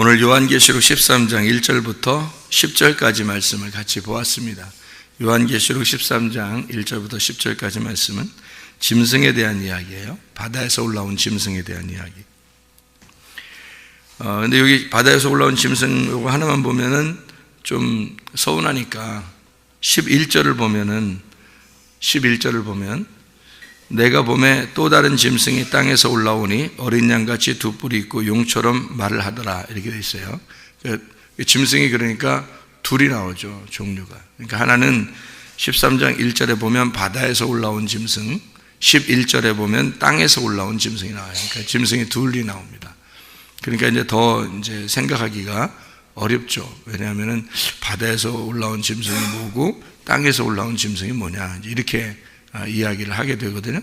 오늘 요한계시록 13장 1절부터 10절까지 말씀을 같이 보았습니다. 요한계시록 13장 1절부터 10절까지 말씀은 짐승에 대한 이야기예요. 바다에서 올라온 짐승에 대한 이야기. 근데 여기 바다에서 올라온 짐승 요거 하나만 보면은 좀 서운하니까 11절을 보면 내가 보매 또 다른 짐승이 땅에서 올라오니 어린 양같이 두 뿔이 있고 용처럼 말을 하더라, 이렇게 돼 있어요. 짐승이 그러니까 둘이 나오죠, 종류가. 그러니까 하나는 13장 1절에 보면 바다에서 올라온 짐승, 11절에 보면 땅에서 올라온 짐승이 나와요. 그러니까 짐승이 둘이 나옵니다. 그러니까 더 생각하기가 어렵죠. 왜냐하면은 바다에서 올라온 짐승이 뭐고 땅에서 올라온 짐승이 뭐냐, 이렇게 이야기를 하게 되거든요.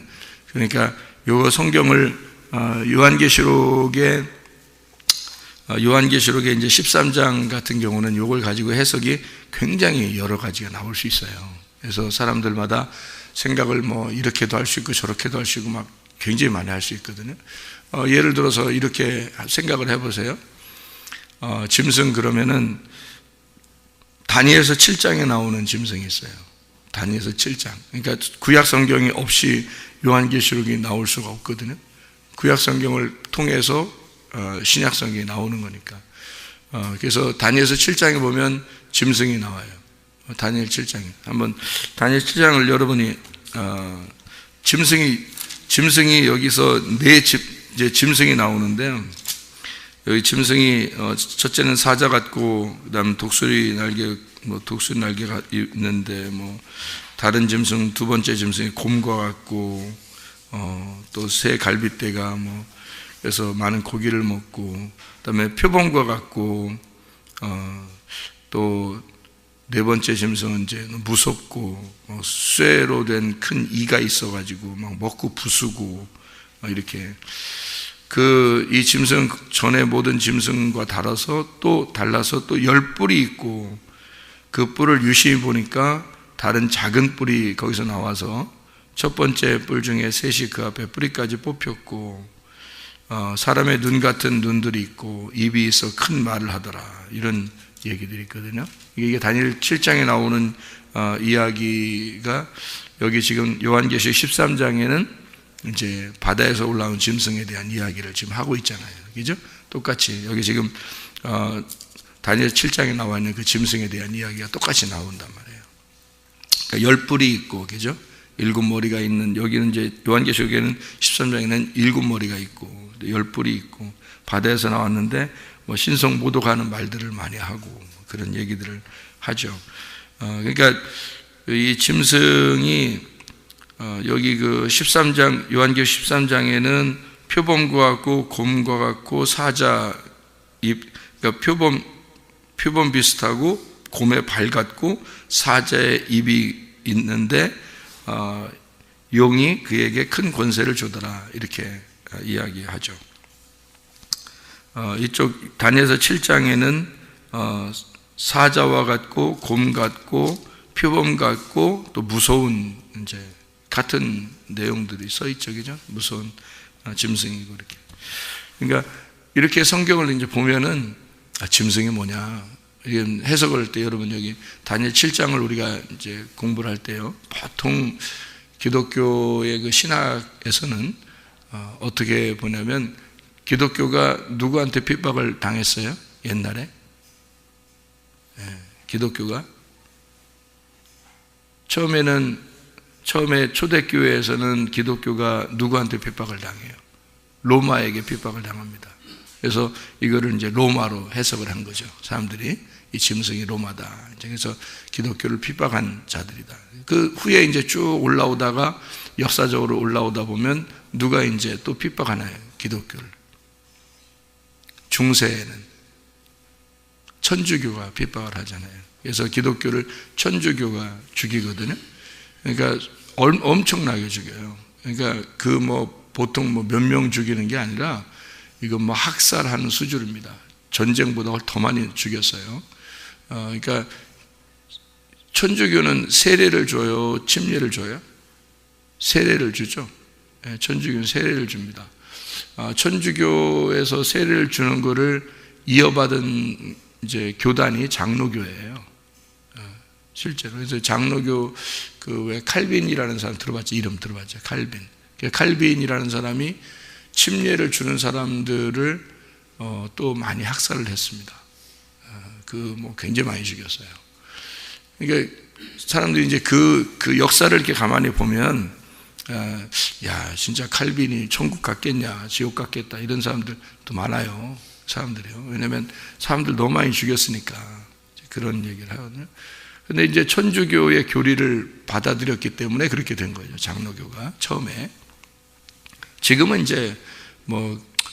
그러니까 요 성경을 요한계시록의 이제 13장 같은 경우는 요걸 가지고 해석이 굉장히 여러 가지가 나올 수 있어요. 그래서 사람들마다 생각을 이렇게도 할 수 있고 저렇게도 할 수 있고 막 굉장히 많이 할 수 있거든요. 예를 들어서 이렇게 생각을 해보세요. 짐승 그러면은 다니엘서 7장에 나오는 짐승이 있어요. 다니엘서 7장. 그러니까 구약 성경이 없이 요한계시록이 나올 수가 없거든요. 구약 성경을 통해서 신약 성경이 나오는 거니까. 그래서 다니엘서 7장에 보면 짐승이 나와요. 다니엘 7장에. 한번 다니엘 7장을 여러분이 짐승이 여기서 이제 짐승이 나오는데, 여기 짐승이 첫째는 사자 같고, 그다음 독수리 날개가 있는데, 다른 짐승, 두 번째 짐승이 곰과 같고, 또 새 갈빗대가 그래서 많은 고기를 먹고, 그다음에 표범과 같고, 또 네 번째 짐승은 이제 무섭고, 쇠로 된 큰 이가 있어가지고 막 먹고 부수고, 이렇게. 이 짐승 전에 모든 짐승과 달라서 또 10뿔이 있고, 그 뿔을 유심히 보니까 다른 작은 뿔이 거기서 나와서 첫 번째 뿔 중에 셋이 그 앞에 뿌리까지 뽑혔고, 사람의 눈 같은 눈들이 있고 입이 있어 큰 말을 하더라, 이런 얘기들이 있거든요. 이게 다니엘 7장에 나오는 이야기가 여기 지금 요한계시록 13장에는 이제 바다에서 올라온 짐승에 대한 이야기를 지금 하고 있잖아요. 그죠? 똑같이 여기 지금 다니엘 7장에 나와 있는 그 짐승에 대한 이야기가 똑같이 나온단 말이에요. 그러니까 10뿔이 있고, 그죠? 7머리가 있는, 여기는 이제 요한계시록에는 13장에는 7머리가 있고 10뿔이 있고, 바다에서 나왔는데 신성모독하는 말들을 많이 하고 그런 얘기들을 하죠. 그러니까 이 짐승이 여기 그 13장, 요한계시록 13장에는 표범과 같고 곰과 같고 사자 입, 그러니까 표범 비슷하고 곰의 발 같고 사자의 입이 있는데 용이 그에게 큰 권세를 주더라, 이렇게 이야기하죠. 이쪽 다니엘서 7장에는 사자와 같고 곰 같고 표범 같고 또 무서운, 이제 같은 내용들이 써 있죠, 그죠? 무서운 짐승이고, 이렇게. 그러니까 이렇게 성경을 이제 보면은 짐승이 뭐냐, 이게 해석을 할 때 여러분 여기 다니엘 7장을 우리가 이제 공부를 할 때요, 보통 기독교의 그 신학에서는 어떻게 보냐면, 기독교가 누구한테 핍박을 당했어요? 옛날에? 기독교가 처음에 초대교회에서는 기독교가 누구한테 핍박을 당해요? 로마에게 핍박을 당합니다. 그래서 이거를 이제 로마로 해석을 한 거죠. 사람들이 이 짐승이 로마다. 그래서 기독교를 핍박한 자들이다. 그 후에 이제 쭉 올라오다가 역사적으로 올라오다 보면 누가 이제 또 핍박하나요? 기독교를. 중세에는 천주교가 핍박을 하잖아요. 그래서 기독교를 천주교가 죽이거든요. 그러니까 엄청나게 죽여요. 그러니까 보통 몇 명 죽이는 게 아니라 이거 학살하는 수준입니다. 전쟁보다 더 많이 죽였어요. 그러니까 천주교는 세례를 줘요, 침례를 줘요? 세례를 주죠. 천주교는 세례를 줍니다. 천주교에서 세례를 주는 거를 이어받은 이제 교단이 장로교예요. 실제로. 그래서 장로교 왜 칼빈이라는 사람 들어봤죠? 이름 들어봤죠? 칼빈. 칼빈이라는 사람이 침례를 주는 사람들을 또 많이 학살을 했습니다. 굉장히 많이 죽였어요. 그러니까 사람들이 이제 그 역사를 이렇게 가만히 보면, 야, 진짜 칼빈이 천국 갔겠냐, 지옥 갔겠다, 이런 사람들도 많아요. 사람들이요. 왜냐면 사람들 너무 많이 죽였으니까 그런 얘기를 하거든요. 근데 이제 천주교의 교리를 받아들였기 때문에 그렇게 된 거죠. 장로교가 처음에. 지금은 이제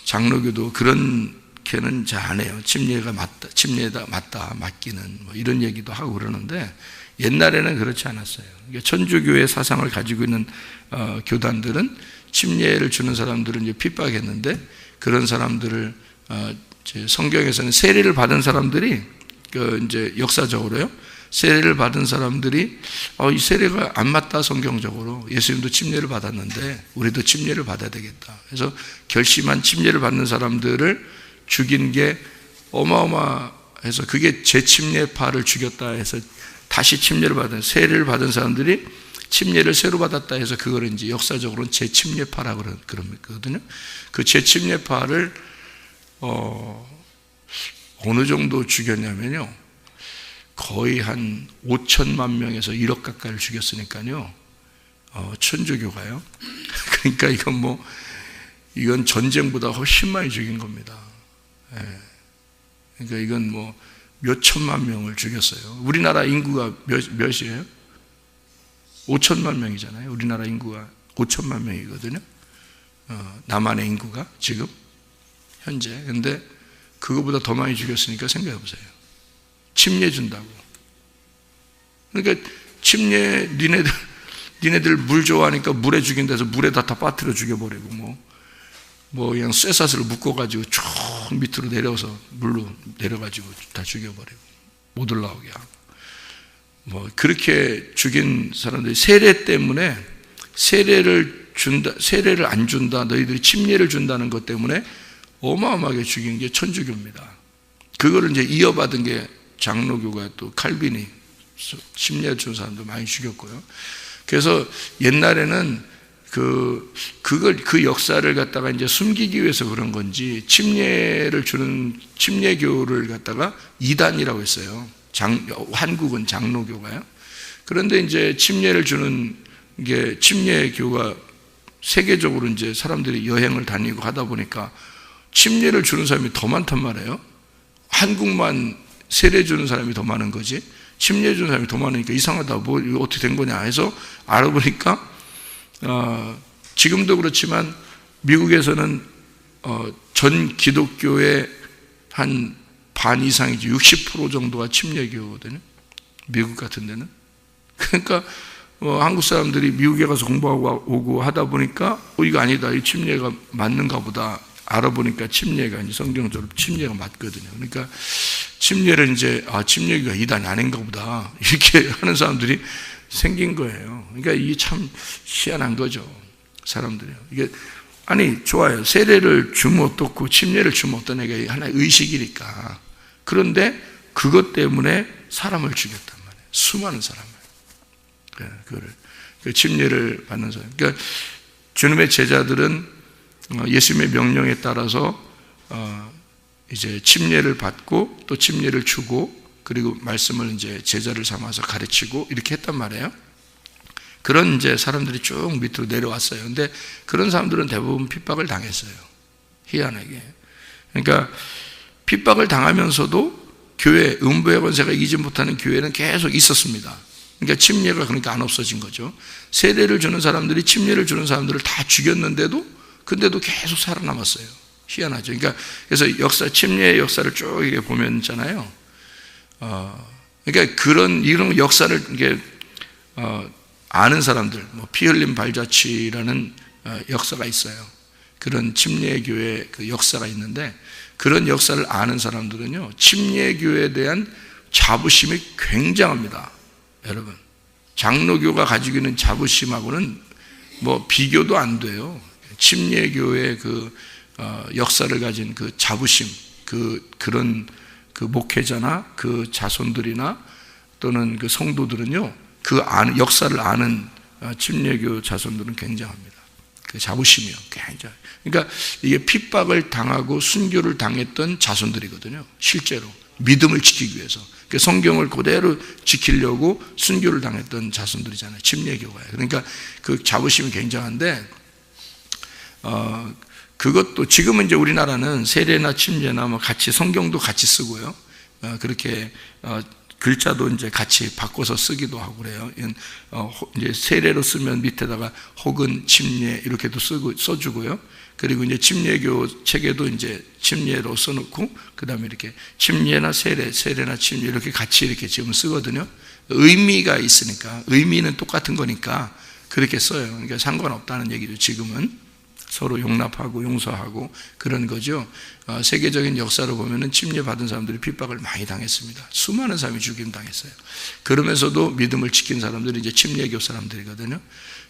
장로교도 그렇게는 잘 안 해요. 침례가 맞다, 맞기는 이런 얘기도 하고 그러는데, 옛날에는 그렇지 않았어요. 천주교의 사상을 가지고 있는 교단들은 침례를 주는 사람들은 이제 핍박했는데, 그런 사람들을 성경에서는 세례를 받은 사람들이 이제 역사적으로요. 세례를 받은 사람들이 이 세례가 안 맞다, 성경적으로. 예수님도 침례를 받았는데 우리도 침례를 받아야 되겠다. 그래서 결심한 침례를 받는 사람들을 죽인 게 어마어마해서, 그게 재침례파를 죽였다 해서 다시 침례를 받은, 세례를 받은 사람들이 침례를 새로 받았다 해서 그걸 이제 역사적으로는 재침례파라고 그러거든요. 그 재침례파를 어느 정도 죽였냐면요, 거의 한 5천만 명에서 1억 가까이를 죽였으니까요. 천주교가요. 그러니까 이건 전쟁보다 훨씬 많이 죽인 겁니다. 그러니까 이건 몇 천만 명을 죽였어요. 우리나라 인구가 몇이에요? 5천만 명이잖아요. 우리나라 인구가 5천만 명이거든요. 남한의 인구가 지금 현재. 근데 그거보다 더 많이 죽였으니까 생각해 보세요. 침례 준다고. 그러니까 침례, 니네들 물 좋아하니까 물에 죽인다 해서 물에다 다 빠뜨려 죽여버리고, 그냥 쇠사슬로 묶어가지고 쭉 밑으로 내려서 물로 내려가지고 다 죽여버리고 못 올라오게 하고, 그렇게 죽인 사람들이 세례 때문에, 세례를 안 준다, 너희들이 침례를 준다는 것 때문에 어마어마하게 죽인 게 천주교입니다. 그거를 이제 이어받은 게 장로교가, 또 칼빈이 침례 준 사람도 많이 죽였고요. 그래서 옛날에는 그 역사를 갖다가 이제 숨기기 위해서 그런 건지, 침례를 주는 침례교를 갖다가 이단이라고 했어요. 한국은 장로교가요. 그런데 이제 침례를 주는 게, 침례교가 세계적으로 이제 사람들이 여행을 다니고 하다 보니까 침례를 주는 사람이 더 많단 말이에요. 한국만 세례 주는 사람이 더 많은 거지, 침례 주는 사람이 더 많으니까 이상하다, 이거 어떻게 된 거냐 해서 알아보니까, 지금도 그렇지만 미국에서는 전 기독교의 한 반 이상이지, 60% 정도가 침례교거든요. 미국 같은 데는. 그러니까 한국 사람들이 미국에 가서 공부하고 오고 하다 보니까 이거 아니다, 이 침례가 맞는가 보다 알아보니까 침례가 이제 성경적으로 침례가 맞거든요. 그러니까 침례를 이제 침례가 이단이 아닌가 보다 이렇게 하는 사람들이 생긴 거예요. 그러니까 이게 참 희한한 거죠, 사람들이요. 이게 좋아요. 세례를 주면 어떻고 침례를 주면 어떠냐, 이게 하나의 의식이니까. 그런데 그것 때문에 사람을 죽였단 말이에요. 수많은 사람을. 그 침례를 받는 사람. 그러니까 주님의 제자들은 예수님의 명령에 따라서 이제 침례를 받고 또 침례를 주고, 그리고 말씀을 이제 제자를 삼아서 가르치고 이렇게 했단 말이에요. 그런 이제 사람들이 쭉 밑으로 내려왔어요. 근데 그런 사람들은 대부분 핍박을 당했어요. 희한하게. 그러니까 핍박을 당하면서도 교회, 음부의 권세가 이기지 못하는 교회는 계속 있었습니다. 그러니까 침례가 안 없어진 거죠. 세례를 주는 사람들이 침례를 주는 사람들을 다 죽였는데도, 근데도 계속 살아남았어요. 희한하죠. 그러니까 그래서 침례의 역사를 쭉 이렇게 보면 있잖아요. 그러니까 이런 역사를 이게 아는 사람들, 피 흘린 발자취라는 역사가 있어요. 그런 침례교회 그 역사가 있는데, 그런 역사를 아는 사람들은요, 침례교회에 대한 자부심이 굉장합니다. 여러분, 장로교가 가지고 있는 자부심하고는 비교도 안 돼요. 침례교회의 그 역사를 가진 그 자부심, 그런 그 목회자나 그 자손들이나 또는 그 성도들은요, 역사를 아는 침례교 자손들은 굉장합니다. 그 자부심이요, 굉장히. 그러니까 이게 핍박을 당하고 순교를 당했던 자손들이거든요. 실제로 믿음을 지키기 위해서. 그 성경을 그대로 지키려고 순교를 당했던 자손들이잖아요. 침례교가요. 그러니까 그 자부심이 굉장한데, 그것도 지금은 이제 우리나라는 세례나 침례나 뭐 같이 성경도 같이 쓰고요. 그렇게 글자도 이제 같이 바꿔서 쓰기도 하고 그래요. 이제 세례로 쓰면 밑에다가 혹은 침례 이렇게도 써주고요. 그리고 이제 침례교 책에도 이제 침례로 써놓고, 그 다음에 이렇게 침례나 세례나 침례 이렇게 같이 이렇게 지금 쓰거든요. 의미가 있으니까, 의미는 똑같은 거니까 그렇게 써요. 그러니까 상관없다는 얘기죠. 지금은 서로 용납하고 용서하고 그런 거죠. 세계적인 역사로 보면은 침례받은 사람들이 핍박을 많이 당했습니다. 수많은 사람이 죽임 당했어요. 그러면서도 믿음을 지킨 사람들이 이제 침례교 사람들이거든요.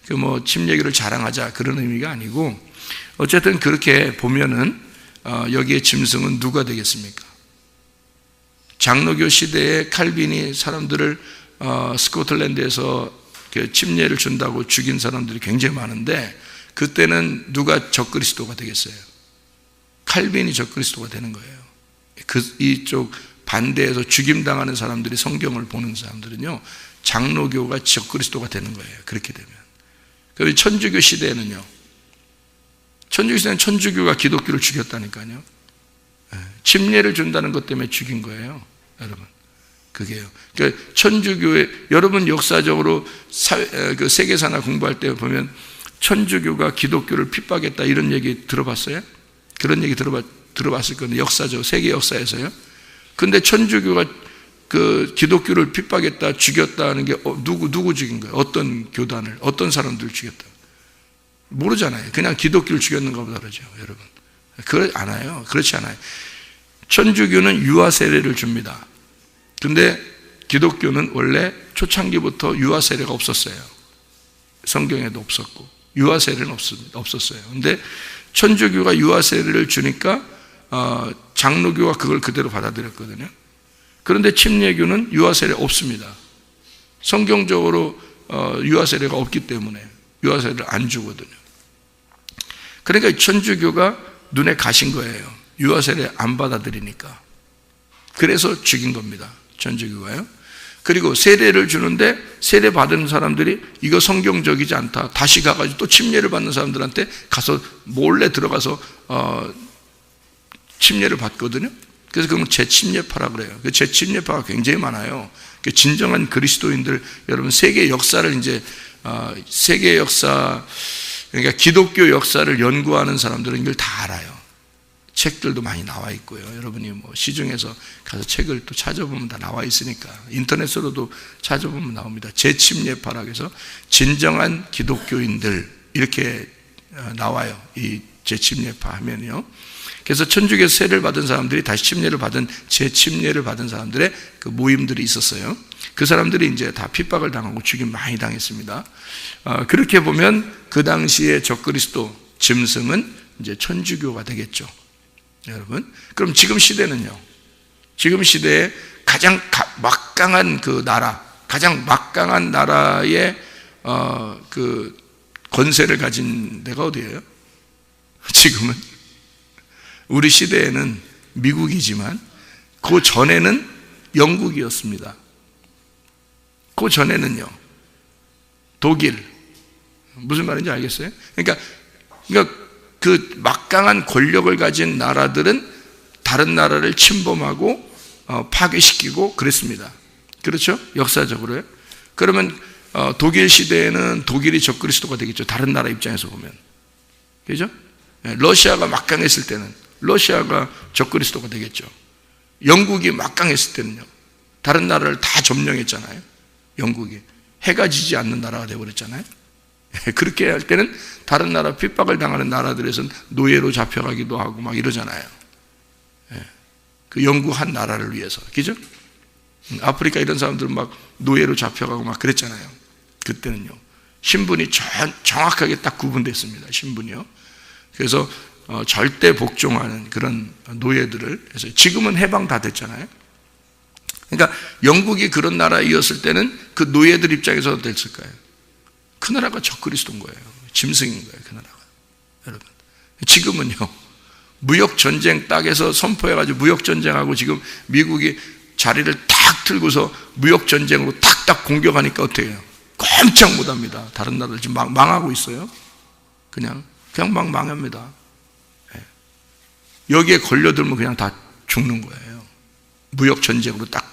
그 뭐 침례교를 자랑하자 그런 의미가 아니고, 어쨌든 그렇게 보면은 여기에 짐승은 누가 되겠습니까? 장로교 시대에 칼빈이 사람들을 스코틀랜드에서 침례를 준다고 죽인 사람들이 굉장히 많은데, 그때는 누가 적그리스도가 되겠어요? 칼빈이 적그리스도가 되는 거예요. 이쪽 반대에서 죽임당하는 사람들이 성경을 보는 사람들은요, 장로교가 적그리스도가 되는 거예요. 그렇게 되면. 그리고 천주교 시대에는요, 천주교 시대는 천주교가 기독교를 죽였다니까요. 침례를 준다는 것 때문에 죽인 거예요, 여러분. 그게요. 그러니까 천주교의, 여러분 역사적으로 그 세계사나 공부할 때 보면 천주교가 기독교를 핍박했다 이런 얘기 들어봤어요? 그런 얘기 들어봤을 건데, 역사죠. 세계 역사에서요. 근데 천주교가 그 기독교를 핍박했다, 죽였다는 게 누구 죽인 거예요? 어떤 교단을, 어떤 사람들을 죽였다? 모르잖아요. 그냥 기독교를 죽였는가 보다 그러죠, 여러분. 그렇지 않아요. 천주교는 유아 세례를 줍니다. 근데 기독교는 원래 초창기부터 유아 세례가 없었어요. 성경에도 없었고 유아 세례는 없었어요. 근데 천주교가 유아 세례를 주니까 장로교가 그걸 그대로 받아들였거든요. 그런데 침례교는 유아 세례 없습니다. 성경적으로 유아 세례가 없기 때문에 유아 세례를 안 주거든요. 그러니까 천주교가 눈에 가신 거예요. 유아 세례 안 받아들이니까. 그래서 죽인 겁니다, 천주교가요. 그리고 세례를 주는데 세례 받은 사람들이 이거 성경적이지 않다, 다시 가가지고 또 침례를 받는 사람들한테 가서 몰래 들어가서 침례를 받거든요. 그래서 그건 재침례파라 그래요. 그 재침례파가 굉장히 많아요. 진정한 그리스도인들, 여러분 세계 역사를 이제 세계 역사, 그러니까 기독교 역사를 연구하는 사람들은 이걸 다 알아요. 책들도 많이 나와 있고요. 여러분이 뭐 시중에서 가서 책을 또 찾아보면 다 나와 있으니까, 인터넷으로도 찾아보면 나옵니다. 재침례파라고 해서 진정한 기독교인들 이렇게 나와요. 이 재침례파 하면요. 그래서 천주교에서 세례를 받은 사람들이 다시 침례를 받은, 재침례를 받은 사람들의 그 모임들이 있었어요. 그 사람들이 이제 다 핍박을 당하고 죽임 많이 당했습니다. 그렇게 보면 그 당시에 적그리스도 짐승은 이제 천주교가 되겠죠, 여러분. 그럼 지금 시대는요, 지금 시대에 가장 막강한 그 나라, 가장 막강한 나라의 그 권세를 가진 데가 어디예요? 지금은 우리 시대에는 미국이지만 그 전에는 영국이었습니다. 그 전에는요, 독일. 무슨 말인지 알겠어요? 그러니까 그 막강한 권력을 가진 나라들은 다른 나라를 침범하고 파괴시키고 그랬습니다. 그렇죠? 역사적으로요. 그러면 독일 시대에는 독일이 적그리스도가 되겠죠, 다른 나라 입장에서 보면. 그죠? 러시아가 막강했을 때는 러시아가 적그리스도가 되겠죠. 영국이 막강했을 때는요, 다른 나라를 다 점령했잖아요. 영국이 해가 지지 않는 나라가 되어버렸잖아요. 그렇게 할 때는 다른 나라, 핍박을 당하는 나라들에서는 노예로 잡혀가기도 하고 막 이러잖아요. 그 영국 한 나라를 위해서. 그죠? 아프리카 이런 사람들은 막 노예로 잡혀가고 막 그랬잖아요. 그때는요, 신분이 정확하게 딱 구분됐습니다, 신분이요. 그래서 절대 복종하는 그런 노예들을 해서 지금은 해방 다 됐잖아요. 그러니까 영국이 그런 나라이었을 때는 그 노예들 입장에서 어땠을까요? 그 나라가 적그리스도인 거예요. 짐승인 거예요, 그 나라가. 여러분, 지금은요, 무역전쟁 딱에서 선포해가지고 무역전쟁하고 지금 미국이 자리를 탁 틀고서 무역전쟁으로 탁탁 공격하니까 어떻게 해요? 꼼짝 못합니다. 다른 나라들 지금 망하고 있어요. 그냥 막 망합니다. 여기에 걸려들면 그냥 다 죽는 거예요. 무역전쟁으로 딱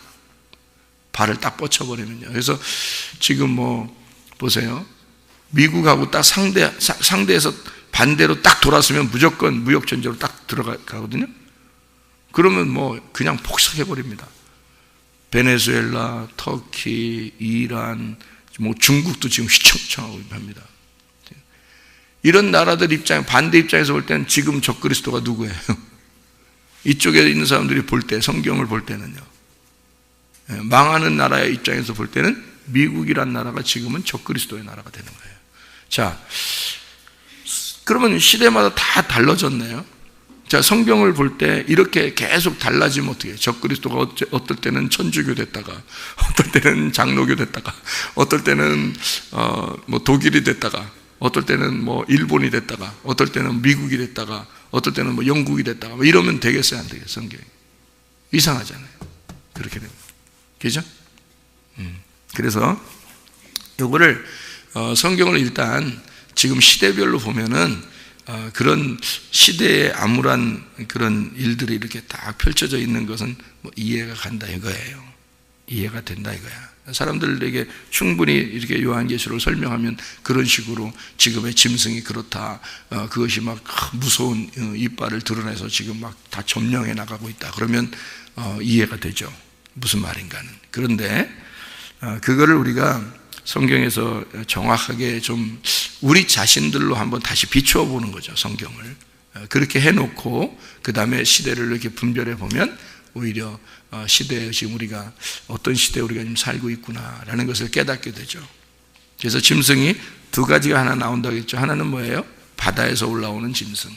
발을 딱 뻗쳐버리면요. 그래서 지금 보세요. 미국하고 딱 상대에서 반대로 딱 돌았으면 무조건 무역전쟁으로 딱 들어가거든요. 그러면 그냥 폭삭해버립니다. 베네수엘라, 터키, 이란, 중국도 지금 휘청휘청하고 합니다. 이런 나라들 반대 입장에서 볼 때는 지금 적그리스도가 누구예요? 이쪽에 있는 사람들이 볼 때, 성경을 볼 때는요. 망하는 나라의 입장에서 볼 때는 미국이란 나라가 지금은 적그리스도의 나라가 되는 거예요. 자, 그러면 시대마다 다 달라졌네요. 자, 성경을 볼 때 이렇게 계속 달라지면 어떻게 해요? 적그리스도가 어떨 때는 천주교 됐다가, 어떨 때는 장로교 됐다가, 어떨 때는 독일이 됐다가, 어떨 때는 일본이 됐다가, 어떨 때는 미국이 됐다가, 어떨 때는 영국이 됐다가, 이러면 되겠어요, 안 되겠어요? 성경이 이상하잖아요. 그렇게 됩니다. 그죠? 그래서 요거를 성경을 일단 지금 시대별로 보면은 그런 시대에 암울한 그런 일들이 이렇게 딱 펼쳐져 있는 것은 이해가 간다 이거예요. 이해가 된다 이거야. 사람들에게 충분히 이렇게 요한계시록을 설명하면 그런 식으로 지금의 짐승이 그렇다. 그것이 막 무서운 이빨을 드러내서 지금 막 다 점령해 나가고 있다. 그러면 이해가 되죠. 무슨 말인가는. 그런데 그거를 우리가 성경에서 정확하게 좀 우리 자신들로 한번 다시 비추어 보는 거죠. 성경을 그렇게 해놓고 그 다음에 시대를 이렇게 분별해 보면 오히려 시대에 지금 우리가 어떤 시대에 우리가 지금 살고 있구나라는 것을 깨닫게 되죠. 그래서 짐승이 두 가지가 하나 나온다고 했죠. 하나는 뭐예요? 바다에서 올라오는 짐승,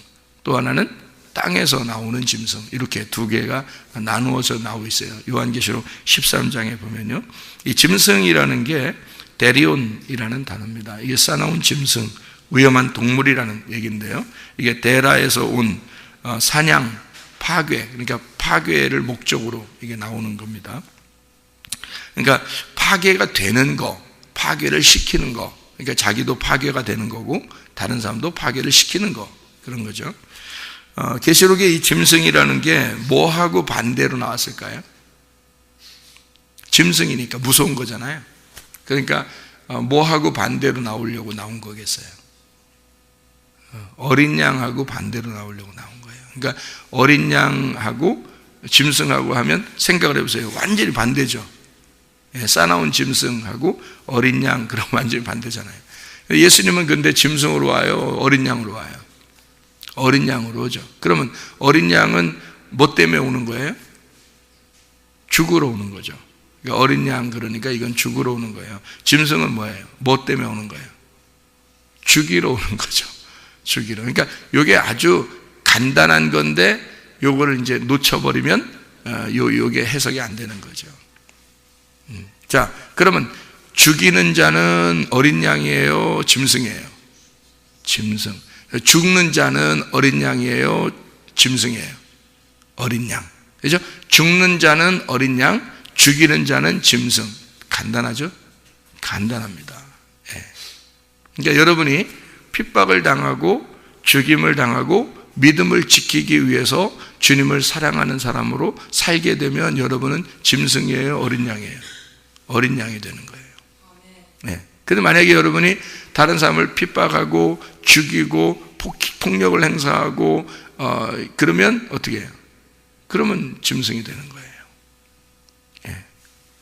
또 하나는 땅에서 나오는 짐승, 이렇게 두 개가 나누어서 나오고 있어요. 요한계시록 13장에 보면요, 이 짐승이라는 게 데리온이라는 단어입니다. 이게 싸나운 짐승, 위험한 동물이라는 얘기인데요, 이게 데라에서 온 사냥, 파괴, 그러니까 파괴를 목적으로 이게 나오는 겁니다. 그러니까 파괴가 되는 거, 파괴를 시키는 거, 그러니까 자기도 파괴가 되는 거고 다른 사람도 파괴를 시키는 거, 그런 거죠. 계시록에 이 짐승이라는 게 뭐하고 반대로 나왔을까요? 짐승이니까 무서운 거잖아요. 그러니까 뭐하고 반대로 나오려고 나온 거겠어요? 어린 양하고 반대로 나오려고 나온 거예요. 그러니까 어린 양하고 짐승하고 하면 생각을 해보세요. 완전히 반대죠. 싸나운 짐승하고 어린 양, 그럼 완전히 반대잖아요. 예수님은 근데 짐승으로 와요? 어린 양으로 와요? 어린 양으로 오죠. 그러면 어린 양은 뭐 때문에 오는 거예요? 죽으러 오는 거죠. 그러니까 어린 양, 그러니까 이건 죽으러 오는 거예요. 짐승은 뭐예요? 뭐 때문에 오는 거예요? 죽이러 오는 거죠. 죽이러. 그러니까 이게 아주 간단한 건데 요거를 이제 놓쳐버리면 요게 해석이 안 되는 거죠. 자, 그러면 죽이는 자는 어린 양이에요? 짐승이에요? 짐승. 죽는 자는 어린 양이에요? 짐승이에요? 어린 양. 그죠? 죽는 자는 어린 양, 죽이는 자는 짐승. 간단하죠? 간단합니다. 예. 그러니까 여러분이 핍박을 당하고 죽임을 당하고 믿음을 지키기 위해서 주님을 사랑하는 사람으로 살게 되면 여러분은 짐승이에요? 어린 양이에요? 어린 양이 되는 거예요. 네. 근데 만약에 여러분이 다른 사람을 핍박하고 죽이고 폭력을 행사하고 그러면 어떻게 해요? 그러면 짐승이 되는 거예요. 네.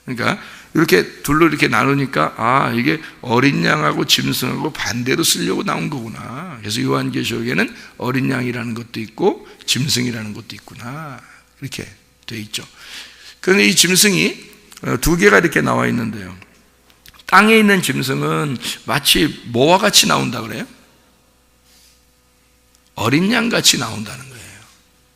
그러니까 이렇게 둘로 이렇게 나누니까 이게 어린 양하고 짐승하고 반대로 쓰려고 나온 거구나. 그래서 요한계시록에는 어린 양이라는 것도 있고 짐승이라는 것도 있구나, 이렇게 돼 있죠. 그런데 이 짐승이 두 개가 이렇게 나와 있는데요, 땅에 있는 짐승은 마치 뭐와 같이 나온다 그래요? 어린 양같이 나온다는 거예요.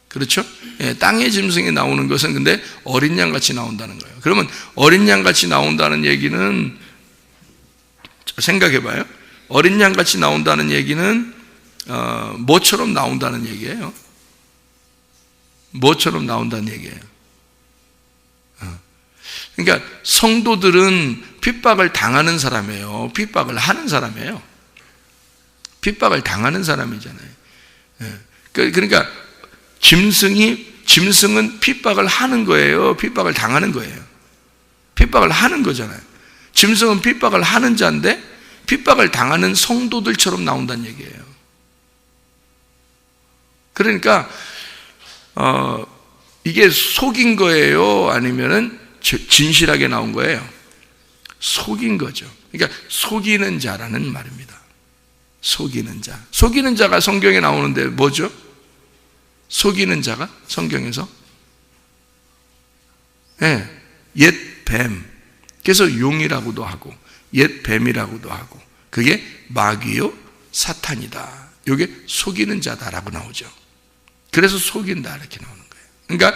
그렇죠? 예, 땅의 짐승이 나오는 것은 근데 어린 양같이 나온다는 거예요. 그러면 어린 양같이 나온다는 얘기는, 생각해봐요. 어린 양같이 나온다는 얘기는 뭐처럼 나온다는 얘기예요? 뭐처럼 나온다는 얘기예요? 그러니까 성도들은 핍박을 당하는 사람이에요. 핍박을 하는 사람이에요. 핍박을 당하는 사람이잖아요. 그러니까 짐승은 핍박을 하는 거예요? 핍박을 당하는 거예요? 핍박을 하는 거잖아요. 짐승은 핍박을 하는 자인데 핍박을 당하는 성도들처럼 나온다는 얘기예요. 그러니까 이게 속인 거예요? 아니면은 진실하게 나온 거예요? 속인 거죠. 그러니까 속이는 자라는 말입니다. 속이는 자. 속이는 자가 성경에 나오는데 뭐죠? 속이는 자가 성경에서 옛 뱀, 그래서 용이라고도 하고 옛 뱀이라고도 하고, 그게 마귀요 사탄이다. 이게 속이는 자다라고 나오죠. 그래서 속인다 이렇게 나오는 거예요. 그러니까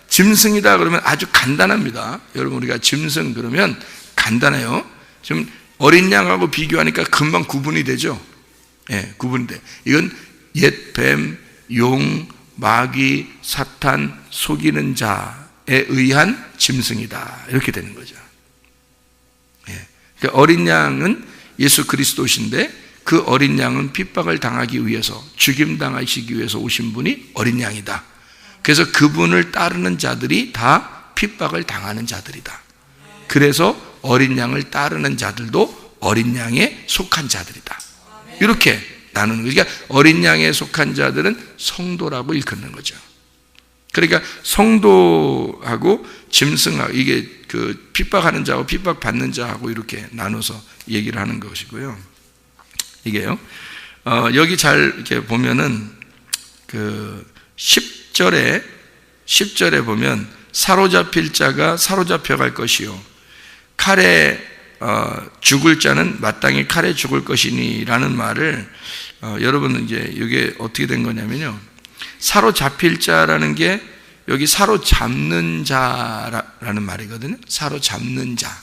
짐승이다 그러면 아주 간단합니다. 여러분, 우리가 짐승 그러면 간단해요. 지금 어린 양하고 비교하니까 금방 구분이 되죠. 구분이 돼. 이건 옛 뱀, 용, 마귀, 사탄, 속이는 자에 의한 짐승이다 이렇게 되는 거죠. 그러니까 어린 양은 예수 그리스도신데 그 어린 양은 핍박을 당하기 위해서, 죽임당하시기 위해서 오신 분이 어린 양이다. 그래서 그분을 따르는 자들이 다 핍박을 당하는 자들이다. 그래서 어린 양을 따르는 자들도 어린 양에 속한 자들이다. 이렇게 나누는 거죠. 그러니까 어린 양에 속한 자들은 성도라고 일컫는 거죠. 그러니까 성도하고 짐승하고, 이게 그 핍박하는 자하고 핍박받는 자하고 이렇게 나눠서 얘기를 하는 것이고요. 이게요, 여기 잘 이렇게 보면은 그 10절에 보면 사로잡힐 자가 사로잡혀 갈 것이요, 칼에 죽을 자는 마땅히 칼에 죽을 것이니 라는 말을, 여러분은 이제 이게 어떻게 된 거냐면요, 사로잡힐 자라는 게 여기 사로잡는 자라는 말이거든요. 사로잡는 자.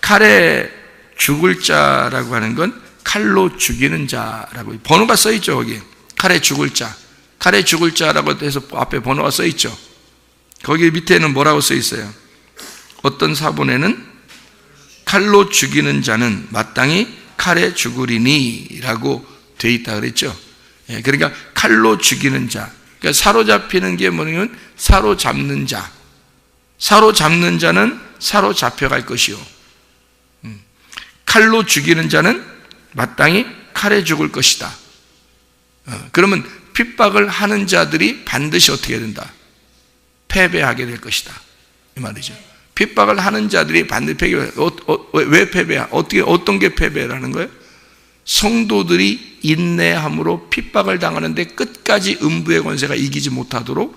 칼에 죽을 자라고 하는 건 칼로 죽이는 자라고 번호가 써 있죠. 거기 칼에 죽을 자, 칼에 죽을 자라고 해서 앞에 번호가 써 있죠. 거기 밑에는 뭐라고 써 있어요? 어떤 사본에는 칼로 죽이는 자는 마땅히 칼에 죽으리니 라고 돼 있다 그랬죠. 그러니까 칼로 죽이는 자, 그러니까 사로잡히는 게 뭐냐면 사로잡는 자. 사로잡는 자는 사로잡혀갈 것이요, 칼로 죽이는 자는 마땅히 칼에 죽을 것이다. 그러면 핍박을 하는 자들이 반드시 어떻게 된다? 패배하게 될 것이다 이 말이죠. 핍박을 하는 자들이 반드시 패배. 왜 패배야? 어떤 게 패배라는 거예요? 성도들이 인내함으로 핍박을 당하는데 끝까지 음부의 권세가 이기지 못하도록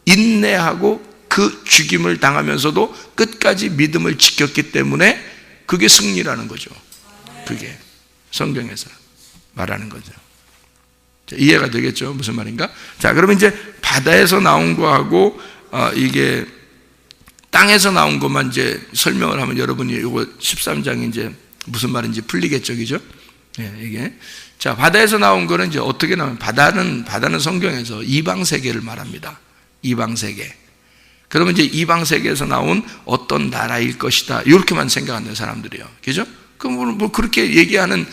인내하고 그 죽임을 당하면서도 끝까지 믿음을 지켰기 때문에 그게 승리라는 거죠. 그게 성경에서 말하는 거죠. 자, 이해가 되겠죠? 무슨 말인가? 자, 그러면 이제 바다에서 나온 거하고 이게 땅에서 나온 것만 이제 설명을 하면 여러분이 이거 13장이 이제 무슨 말인지 풀리겠죠, 그죠? 이게. 자, 바다에서 나온 거는 이제 어떻게 나오면, 바다는 성경에서 이방 세계를 말합니다. 이방 세계. 그러면 이제 이방 세계에서 나온 어떤 나라일 것이다, 이렇게만 생각하는 사람들이요, 그죠? 그럼 뭐 그렇게 얘기하는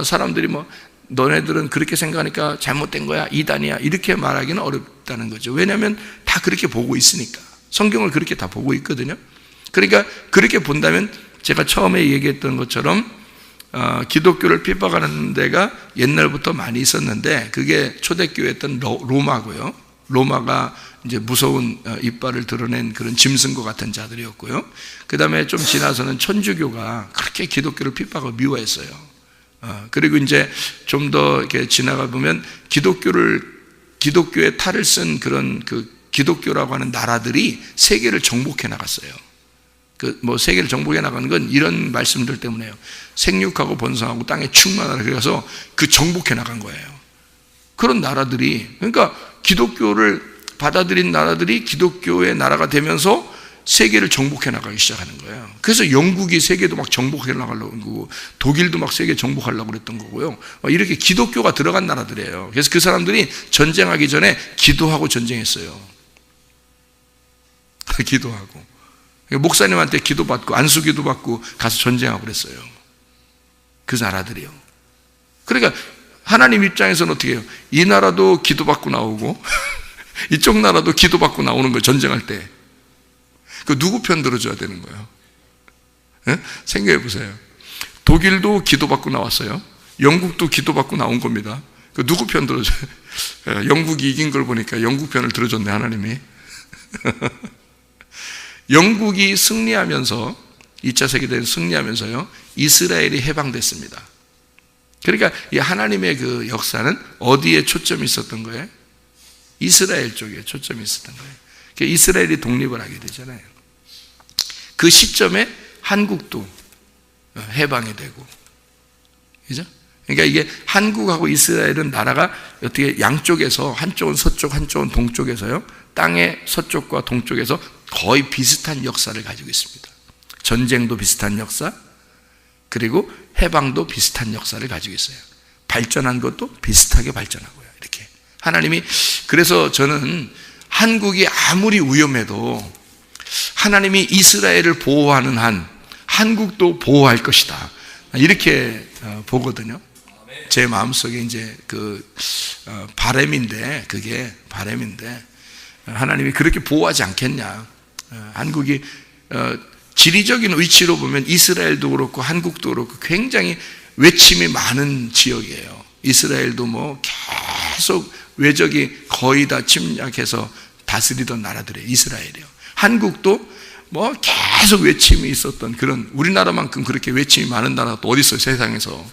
사람들이 뭐 너네들은 그렇게 생각하니까 잘못된 거야, 이단이야, 이렇게 말하기는 어렵다는 거죠. 왜냐하면 다 그렇게 보고 있으니까. 성경을 그렇게 다 보고 있거든요. 그러니까 그렇게 본다면 제가 처음에 얘기했던 것처럼 기독교를 핍박하는 데가 옛날부터 많이 있었는데 그게 초대교회였던 로마고요. 로마가 이제 무서운 이빨을 드러낸 그런 짐승과 같은 자들이었고요. 그 다음에 좀 지나서는 천주교가 그렇게 기독교를 핍박하고 미워했어요. 그리고 이제 좀 더 이렇게 지나가 보면 기독교의 탈을 쓴 그런 그 기독교라고 하는 나라들이 세계를 정복해 나갔어요. 세계를 정복해 나가는 건 이런 말씀들 때문에요. 생육하고 번성하고 땅에 충만하라, 그래서 그 정복해 나간 거예요. 그런 나라들이, 그러니까 기독교를 받아들인 나라들이 기독교의 나라가 되면서 세계를 정복해 나가기 시작하는 거예요. 그래서 영국이 세계도 막 정복해 나가려고 하고 독일도 막 세계 정복하려고 그랬던 거고요. 이렇게 기독교가 들어간 나라들이에요. 그래서 그 사람들이 전쟁하기 전에 기도하고 전쟁했어요. 기도하고 목사님한테 기도받고 안수기도 받고 가서 전쟁하고 그랬어요. 그 나라들이요. 그러니까 하나님 입장에서는 어떻게 해요? 이 나라도 기도받고 나오고 이쪽 나라도 기도받고 나오는 거예요. 전쟁할 때. 그 누구 편 들어줘야 되는 거예요? 네? 생각해 보세요. 독일도 기도받고 나왔어요. 영국도 기도받고 나온 겁니다. 그 누구 편 들어줘요? 영국이 이긴 걸 보니까 영국 편을 들어줬네, 하나님이. 영국이 승리하면서 2차 세계대전 승리하면서요, 이스라엘이 해방됐습니다. 그러니까 이 하나님의 그 역사는 어디에 초점이 있었던 거예요? 이스라엘 쪽에 초점이 있었던 거예요. 그러니까 이스라엘이 독립을 하게 되잖아요. 그 시점에 한국도 해방이 되고, 그죠? 그러니까 이게 한국하고 이스라엘은 나라가 어떻게 양쪽에서, 한쪽은 서쪽, 한쪽은 동쪽에서요, 땅의 서쪽과 동쪽에서 거의 비슷한 역사를 가지고 있습니다. 전쟁도 비슷한 역사, 그리고 해방도 비슷한 역사를 가지고 있어요. 발전한 것도 비슷하게 발전하고요. 이렇게 하나님이, 그래서 저는 한국이 아무리 위험해도 하나님이 이스라엘을 보호하는 한 한국도 보호할 것이다, 이렇게 보거든요. 제 마음속에 이제 그 바람인데, 그게 바람인데 하나님이 그렇게 보호하지 않겠냐. 한국이 지리적인 위치로 보면 이스라엘도 그렇고 한국도 그렇고 굉장히 외침이 많은 지역이에요. 이스라엘도 뭐 계속 외적이 거의 다 침략해서 다스리던 나라들이에요. 이스라엘이요. 한국도 뭐 계속 외침이 있었던 그런, 우리나라만큼 그렇게 외침이 많은 나라가 또 어디 있어요, 세상에서.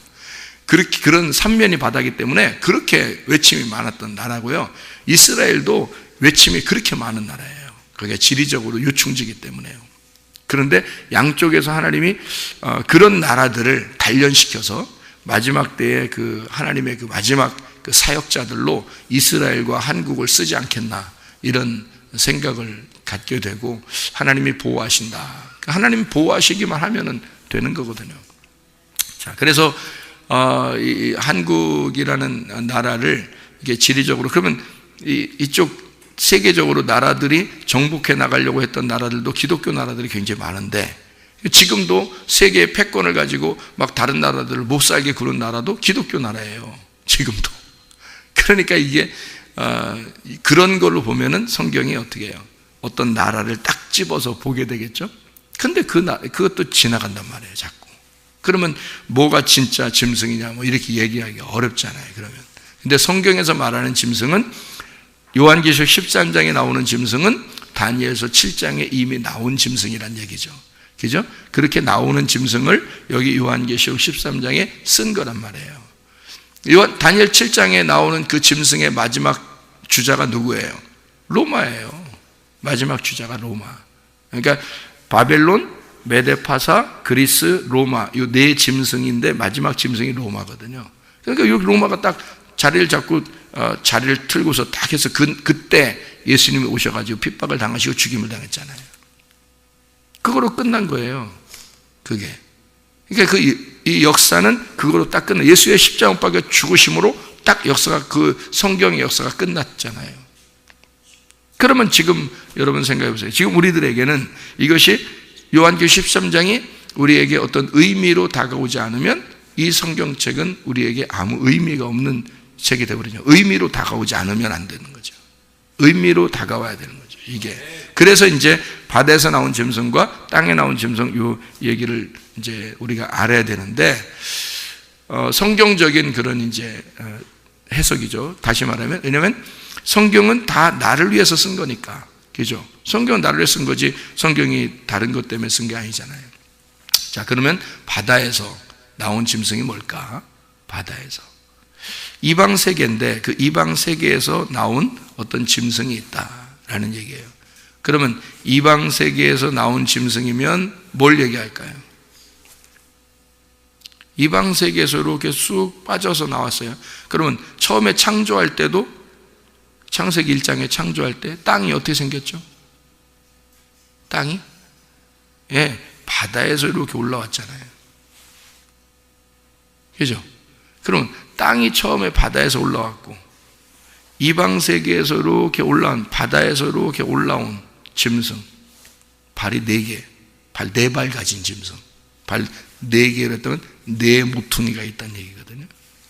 그렇게, 그런 삼면이 바다기 때문에 그렇게 외침이 많았던 나라고요. 이스라엘도 외침이 그렇게 많은 나라예요. 그게 지리적으로 요충지기 때문에요. 그런데 양쪽에서 하나님이 그런 나라들을 단련시켜서 마지막 때에 그 하나님의 그 마지막 그 사역자들로 이스라엘과 한국을 쓰지 않겠나, 이런 생각을 갖게 되고, 하나님이 보호하신다. 하나님이 보호하시기만 하면은 되는 거거든요. 자, 그래서 이 한국이라는 나라를 이게 지리적으로, 그러면 이쪽 세계적으로 나라들이 정복해 나가려고 했던 나라들도 기독교 나라들이 굉장히 많은데, 지금도 세계의 패권을 가지고 막 다른 나라들을 못 살게 구는 나라도 기독교 나라예요. 지금도. 그러니까 이게 그런 걸로 보면은 성경이 어떻게 해요? 어떤 나라를 딱 집어서 보게 되겠죠? 근데 그것도 지나간단 말이에요, 자꾸. 그러면 뭐가 진짜 짐승이냐, 뭐 이렇게 얘기하기가 어렵잖아요, 그러면. 근데 성경에서 말하는 짐승은, 요한계시록 13장에 나오는 짐승은 다니엘서 7장에 이미 나온 짐승이란 얘기죠. 그죠? 그렇게 나오는 짐승을 여기 요한계시록 13장에 쓴 거란 말이에요. 다니엘 7장에 나오는 그 짐승의 마지막 주자가 누구예요? 로마예요. 마지막 주자가 로마. 그러니까 바벨론, 메데파사, 그리스, 로마, 이 네 짐승인데 마지막 짐승이 로마거든요. 그러니까 여기 로마가 딱 자리를 잡고 자리를 틀고서 딱 해서 그때 예수님이 오셔가지고 핍박을 당하시고 죽임을 당했잖아요. 그거로 끝난 거예요. 그게. 그러니까 이 역사는 그거로 딱 끝나. 예수의 십자가 못 박혀 죽으심으로 딱 역사가, 그 성경의 역사가 끝났잖아요. 그러면 지금 여러분 생각해 보세요. 지금 우리들에게는 이것이 요한계시록 13장이 우리에게 어떤 의미로 다가오지 않으면 이 성경책은 우리에게 아무 의미가 없는 책이 되어버리죠. 의미로 다가오지 않으면 안 되는 거죠. 의미로 다가와야 되는 거죠, 이게. 그래서 이제 바다에서 나온 짐승과 땅에 나온 짐승, 요 얘기를 이제 우리가 알아야 되는데, 성경적인 그런 이제 해석이죠. 다시 말하면, 왜냐면 성경은 다 나를 위해서 쓴 거니까. 그죠? 성경은 나를 위해서 쓴 거지, 성경이 다른 것 때문에 쓴 게 아니잖아요. 자, 그러면 바다에서 나온 짐승이 뭘까? 바다에서. 이방 세계인데 그 이방 세계에서 나온 어떤 짐승이 있다라는 얘기예요. 그러면 이방 세계에서 나온 짐승이면 뭘 얘기할까요? 이방 세계에서 이렇게 쑥 빠져서 나왔어요. 그러면 처음에 창조할 때도 창세기 1장에 창조할 때 땅이 어떻게 생겼죠? 땅이 바다에서 이렇게 올라왔잖아요. 그죠? 그럼 땅이 처음에 바다에서 올라왔고 이방 세계에서 이렇게 올라온 바다에서 이렇게 올라온 짐승, 발이 4개, 발 4발 가진 짐승, 발 4개를 했다면 4 모퉁이가 있다는 얘기거든요.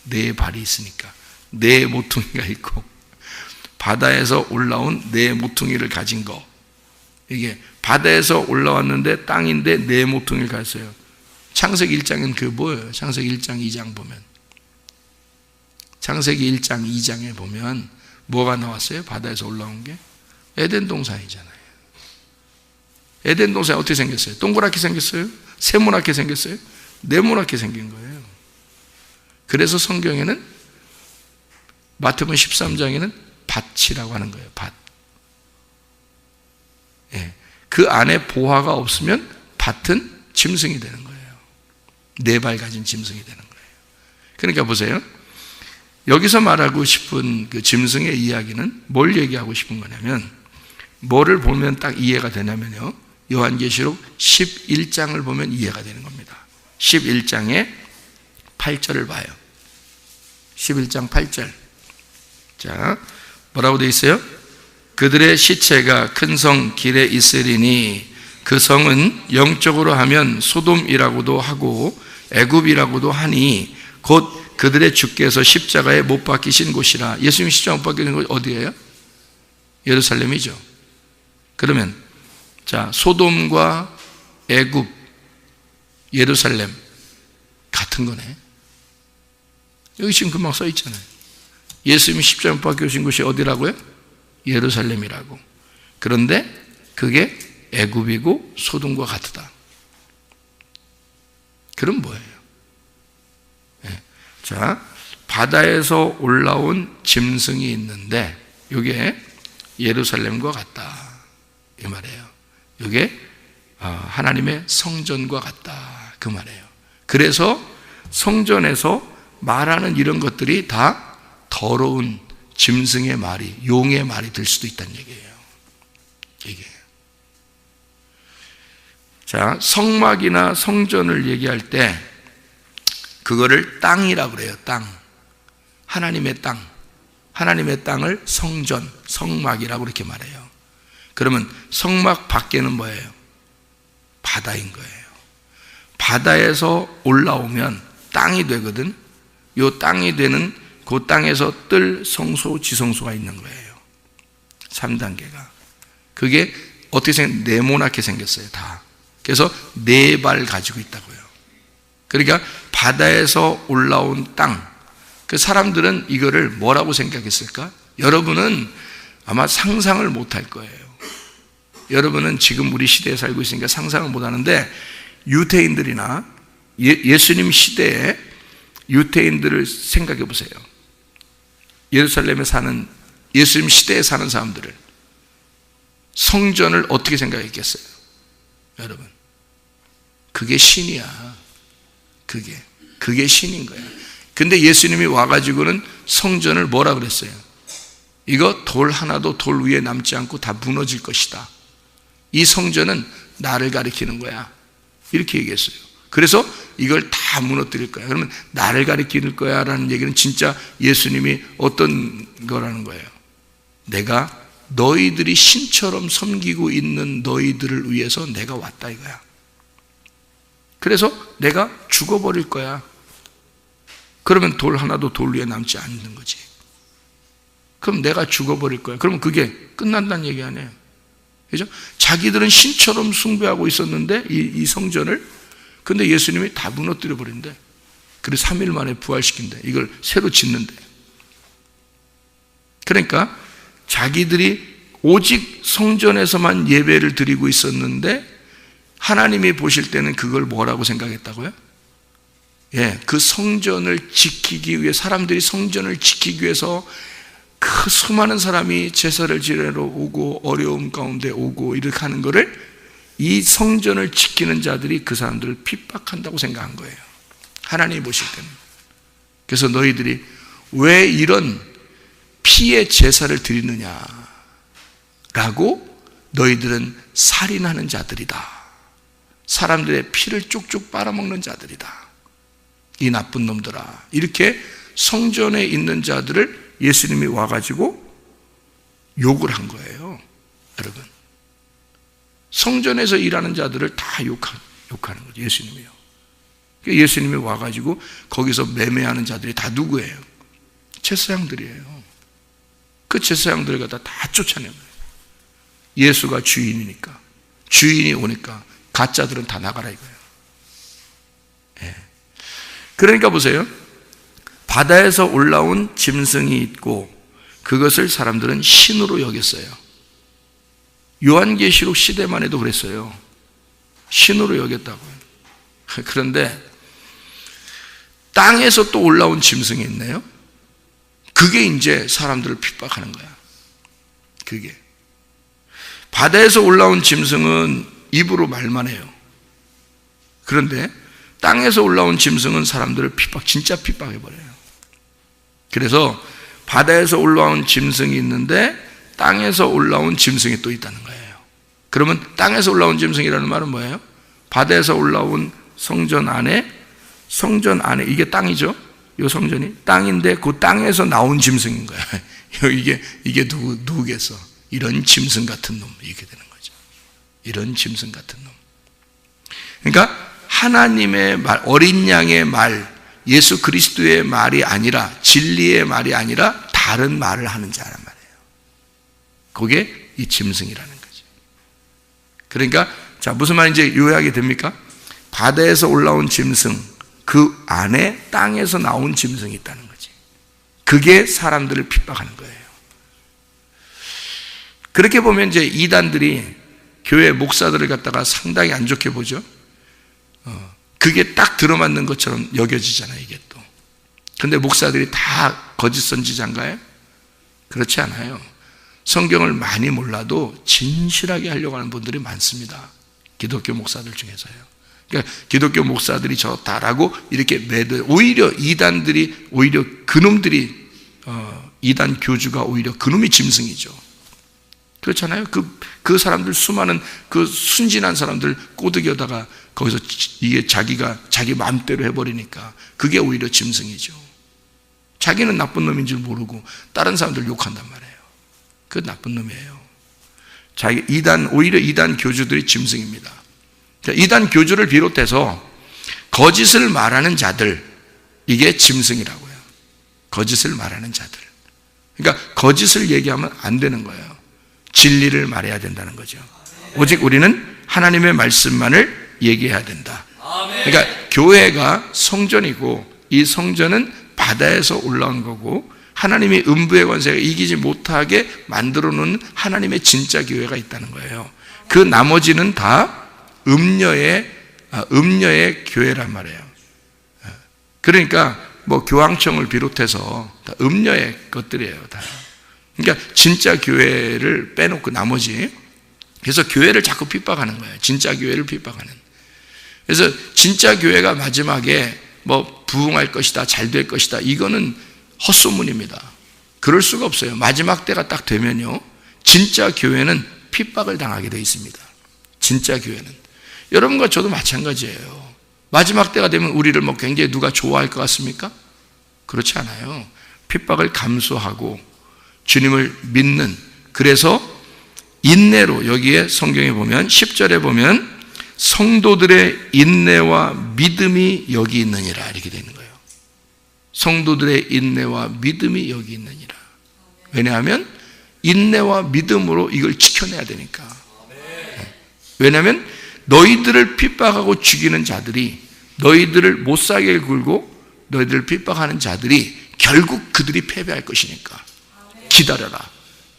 4발이 있으니까 4 모퉁이가 있고 바다에서 올라온 4 모퉁이를 가진 거, 이게 바다에서 올라왔는데 땅인데 4 모퉁이를 가졌어요. 창세기 1장은 그 뭐예요? 창세기 1장 2장 보면, 창세기 1장 2장에 보면 뭐가 나왔어요? 바다에서 올라온 게 에덴 동산이잖아요. 에덴 동산이 어떻게 생겼어요? 동그랗게 생겼어요? 세모나게 생겼어요? 네모나게 생긴 거예요. 그래서 성경에는 마태복음 13장에는 밭이라고 하는 거예요. 밭. 그 안에 보화가 없으면 밭은 짐승이 되는 거예요. 4발 가진 짐승이 되는 거예요. 그러니까 보세요. 여기서 말하고 싶은 그 짐승의 이야기는 뭘 얘기하고 싶은 거냐면, 뭐를 보면 딱 이해가 되냐면요, 요한계시록 11장을 보면 이해가 되는 겁니다. 11장의 8절을 봐요. 11장 8절. 자, 뭐라고 되어 있어요? 그들의 시체가 큰 성 길에 있으리니 그 성은 영적으로 하면 소돔이라고도 하고 애굽이라고도 하니 곧 그들의 주께서 십자가에 못 박히신 곳이라. 예수님 십자가 못 박히신 곳이 어디예요? 예루살렘이죠. 그러면 자, 소돔과 애굽, 예루살렘 같은 거네. 여기 지금 금방 써 있잖아요. 예수님이 십자가 못 박히신 곳이 어디라고요? 예루살렘이라고. 그런데 그게 애굽이고 소돔과 같다. 그럼 뭐예요? 자, 바다에서 올라온 짐승이 있는데 이게 예루살렘과 같다, 이 말이에요. 이게 하나님의 성전과 같다, 그 말이에요. 그래서 성전에서 말하는 이런 것들이 다 더러운 짐승의 말이, 용의 말이 될 수도 있다는 얘기예요. 이게. 자, 성막이나 성전을 얘기할 때 그거를 땅이라고 그래요. 땅. 하나님의 땅. 하나님의 땅을 성전, 성막이라고 이렇게 말해요. 그러면 성막 밖에는 뭐예요? 바다인 거예요. 바다에서 올라오면 땅이 되거든. 요 땅이 되는 그 땅에서 뜰 성소, 지성소가 있는 거예요. 3단계가. 그게 어떻게 네모나게 생겼어요, 다. 그래서 4발 가지고 있다고요. 그러니까 바다에서 올라온 땅. 그 사람들은 이거를 뭐라고 생각했을까? 여러분은 아마 상상을 못 할 거예요. 여러분은 지금 우리 시대에 살고 있으니까 상상을 못 하는데, 유대인들이나 예수님 시대에 유대인들을 생각해 보세요. 예루살렘에 사는, 예수님 시대에 사는 사람들을, 성전을 어떻게 생각했겠어요? 여러분, 그게 신이야. 그게 신인 거야. 근데 예수님이 와가지고는 성전을 뭐라 그랬어요? 이거 돌 하나도 돌 위에 남지 않고 다 무너질 것이다. 이 성전은 나를 가리키는 거야. 이렇게 얘기했어요. 그래서 이걸 다 무너뜨릴 거야. 그러면 나를 가리키는 거야 라는 얘기는 진짜 예수님이 어떤 거라는 거예요? 내가 너희들이 신처럼 섬기고 있는 너희들을 위해서 내가 왔다 이거야. 그래서 내가 죽어버릴 거야. 그러면 돌 하나도 돌 위에 남지 않는 거지. 그럼 내가 죽어버릴 거야. 그러면 그게 끝난다는 얘기 아니에요. 그죠? 자기들은 신처럼 숭배하고 있었는데 이 성전을, 근데 예수님이 다 무너뜨려 버린대. 그래서 3일 만에 부활시킨대. 이걸 새로 짓는데. 그러니까 자기들이 오직 성전에서만 예배를 드리고 있었는데 하나님이 보실 때는 그걸 뭐라고 생각했다고요? 그 성전을 지키기 위해, 사람들이 성전을 지키기 위해서 그 수많은 사람이 제사를 지내러 오고 어려움 가운데 오고 이렇게 하는 거를, 이 성전을 지키는 자들이 그 사람들을 핍박한다고 생각한 거예요. 하나님이 보실 때는. 그래서 너희들이 왜 이런 피의 제사를 드리느냐 라고, 너희들은 살인하는 자들이다, 사람들의 피를 쭉쭉 빨아먹는 자들이다, 이 나쁜 놈들아, 이렇게 성전에 있는 자들을 예수님이 와가지고 욕을 한 거예요. 여러분, 성전에서 일하는 자들을 다 욕하는 거죠, 예수님이요. 예수님이 와가지고 거기서 매매하는 자들이 다 누구예요? 제사장들이에요. 그 제사장들을 갖다 다 쫓아낸 거예요. 예수가 주인이니까, 주인이 오니까 가짜들은 다 나가라 이거예요. 예. 그러니까 보세요. 바다에서 올라온 짐승이 있고 그것을 사람들은 신으로 여겼어요. 요한계시록 시대만 해도 그랬어요. 신으로 여겼다고요. 그런데 땅에서 또 올라온 짐승이 있네요. 그게 이제 사람들을 핍박하는 거야. 그게. 바다에서 올라온 짐승은 입으로 말만 해요. 그런데 땅에서 올라온 짐승은 사람들을 진짜 핍박해버려요. 그래서 바다에서 올라온 짐승이 있는데 땅에서 올라온 짐승이 또 있다는 거예요. 그러면 땅에서 올라온 짐승이라는 말은 뭐예요? 바다에서 올라온 성전 안에 이게 땅이죠? 이 성전이 땅인데 그 땅에서 나온 짐승인 거야. 이게 누구겠어? 이런 짐승 같은 놈, 이렇게 되는 거죠. 이런 짐승 같은 놈. 그러니까 하나님의 말, 어린 양의 말, 예수 그리스도의 말이 아니라, 진리의 말이 아니라 다른 말을 하는 자란 말이에요. 그게 이 짐승이라는 거죠. 그러니까 자, 무슨 말인지 요약이 됩니까? 바다에서 올라온 짐승, 그 안에 땅에서 나온 짐승이 있다는 거지. 그게 사람들을 핍박하는 거예요. 그렇게 보면 이제 이단들이 교회 목사들을 갖다가 상당히 안 좋게 보죠. 그게 딱 들어맞는 것처럼 여겨지잖아요, 이게 또. 근데 목사들이 다 거짓 선지자인가요? 그렇지 않아요. 성경을 많이 몰라도 진실하게 하려고 하는 분들이 많습니다. 기독교 목사들 중에서요. 그러니까 기독교 목사들이 저다라고 이렇게 오히려 이단들이, 오히려 그놈들이, 이단 교주가 오히려 그놈이 짐승이죠. 그렇잖아요. 그 사람들, 수많은 그 순진한 사람들 꼬드겨다가 거기서 이게 자기 마음대로 해버리니까 그게 오히려 짐승이죠. 자기는 나쁜 놈인 줄 모르고 다른 사람들 욕한단 말이에요. 그 나쁜 놈이에요. 오히려 이단 교주들이 짐승입니다. 이단 교주를 비롯해서 거짓을 말하는 자들, 이게 짐승이라고요. 거짓을 말하는 자들. 그러니까 거짓을 얘기하면 안 되는 거예요. 진리를 말해야 된다는 거죠. 오직 우리는 하나님의 말씀만을 얘기해야 된다. 그러니까 교회가 성전이고, 이 성전은 바다에서 올라온 거고, 하나님이 음부의 권세가 이기지 못하게 만들어 놓은 하나님의 진짜 교회가 있다는 거예요. 그 나머지는 다 음녀의 교회란 말이에요. 그러니까 뭐 교황청을 비롯해서 다 음녀의 것들이에요, 다. 그러니까 진짜 교회를 빼놓고 나머지, 그래서 교회를 자꾸 핍박하는 거예요. 진짜 교회를 핍박하는. 그래서 진짜 교회가 마지막에 뭐 부흥할 것이다, 잘 될 것이다, 이거는 헛소문입니다. 그럴 수가 없어요. 마지막 때가 딱 되면요, 진짜 교회는 핍박을 당하게 되어 있습니다. 진짜 교회는. 여러분과 저도 마찬가지예요. 마지막 때가 되면 우리를 뭐 굉장히 누가 좋아할 것 같습니까? 그렇지 않아요. 핍박을 감수하고 주님을 믿는, 그래서 인내로, 여기에 성경에 보면 10절에 보면 성도들의 인내와 믿음이 여기 있느니라, 이렇게 되어 있는 거예요. 성도들의 인내와 믿음이 여기 있느니라. 왜냐하면 인내와 믿음으로 이걸 지켜내야 되니까. 왜냐하면 너희들을 핍박하고 죽이는 자들이, 너희들을 못살게 굴고 너희들을 핍박하는 자들이 결국 그들이 패배할 것이니까 기다려라,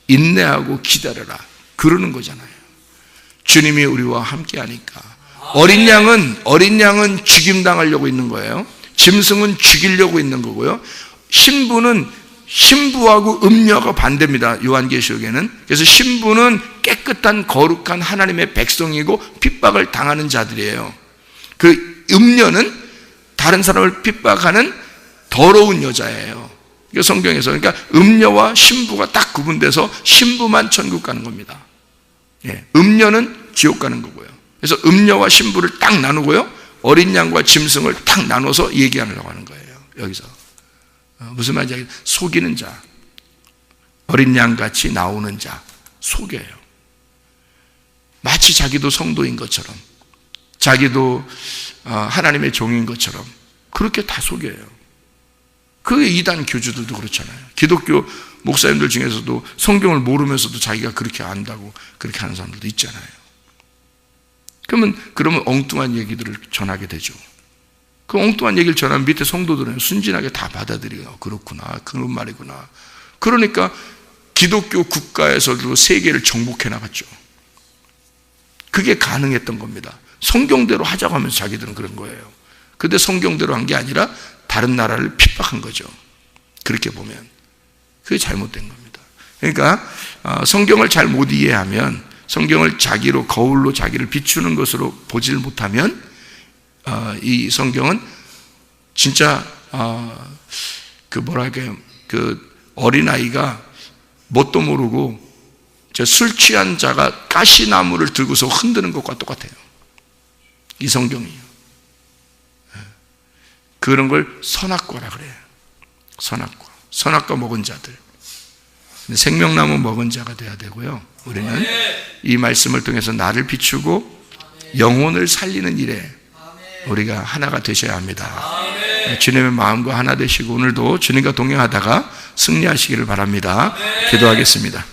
인내하고 기다려라, 그러는 거잖아요. 주님이 우리와 함께 하니까. 어린 양은 죽임당하려고 있는 거예요. 짐승은 죽이려고 있는 거고요. 신부하고 음녀가 반대입니다, 요한계시록에는. 그래서 신부는 깨끗한 거룩한 하나님의 백성이고 핍박을 당하는 자들이에요. 그 음녀는 다른 사람을 핍박하는 더러운 여자예요. 이게 성경에서, 그러니까 음녀와 신부가 딱 구분돼서 신부만 천국 가는 겁니다. 예, 음녀는 지옥 가는 거고요. 그래서 음녀와 신부를 딱 나누고요, 어린 양과 짐승을 딱 나눠서 얘기하려고 하는 거예요. 여기서 무슨 말인지 속이는 자, 어린 양같이 나오는 자, 속여요. 마치 자기도 성도인 것처럼, 자기도 하나님의 종인 것처럼 그렇게 다 속여요. 그게 이단 교주들도 그렇잖아요. 기독교 목사님들 중에서도 성경을 모르면서도 자기가 그렇게 안다고 그렇게 하는 사람들도 있잖아요. 그러면 엉뚱한 얘기들을 전하게 되죠. 그 엉뚱한 얘기를 전하면 밑에 성도들은 순진하게 다 받아들여요. 그렇구나, 그런 말이구나. 그러니까 기독교 국가에서도 세계를 정복해 나갔죠. 그게 가능했던 겁니다. 성경대로 하자고 하면서 자기들은 그런 거예요. 근데 성경대로 한 게 아니라 다른 나라를 핍박한 거죠. 그렇게 보면 그게 잘못된 겁니다. 그러니까 성경을 잘 못 이해하면, 성경을 자기로 거울로 자기를 비추는 것으로 보질 못하면 이 성경은 진짜 그 어린아이가 뭣도 모르고 술 취한 자가 가시나무를 들고서 흔드는 것과 똑같아요. 이 성경이요. 그런 걸 선악과라 그래요. 선악과 먹은 자들, 생명나무 먹은 자가 돼야 되고요. 우리는 이 말씀을 통해서 나를 비추고 영혼을 살리는 일에 우리가 하나가 되셔야 합니다. 주님의 마음과 하나 되시고 오늘도 주님과 동행하다가 승리하시기를 바랍니다. 기도하겠습니다.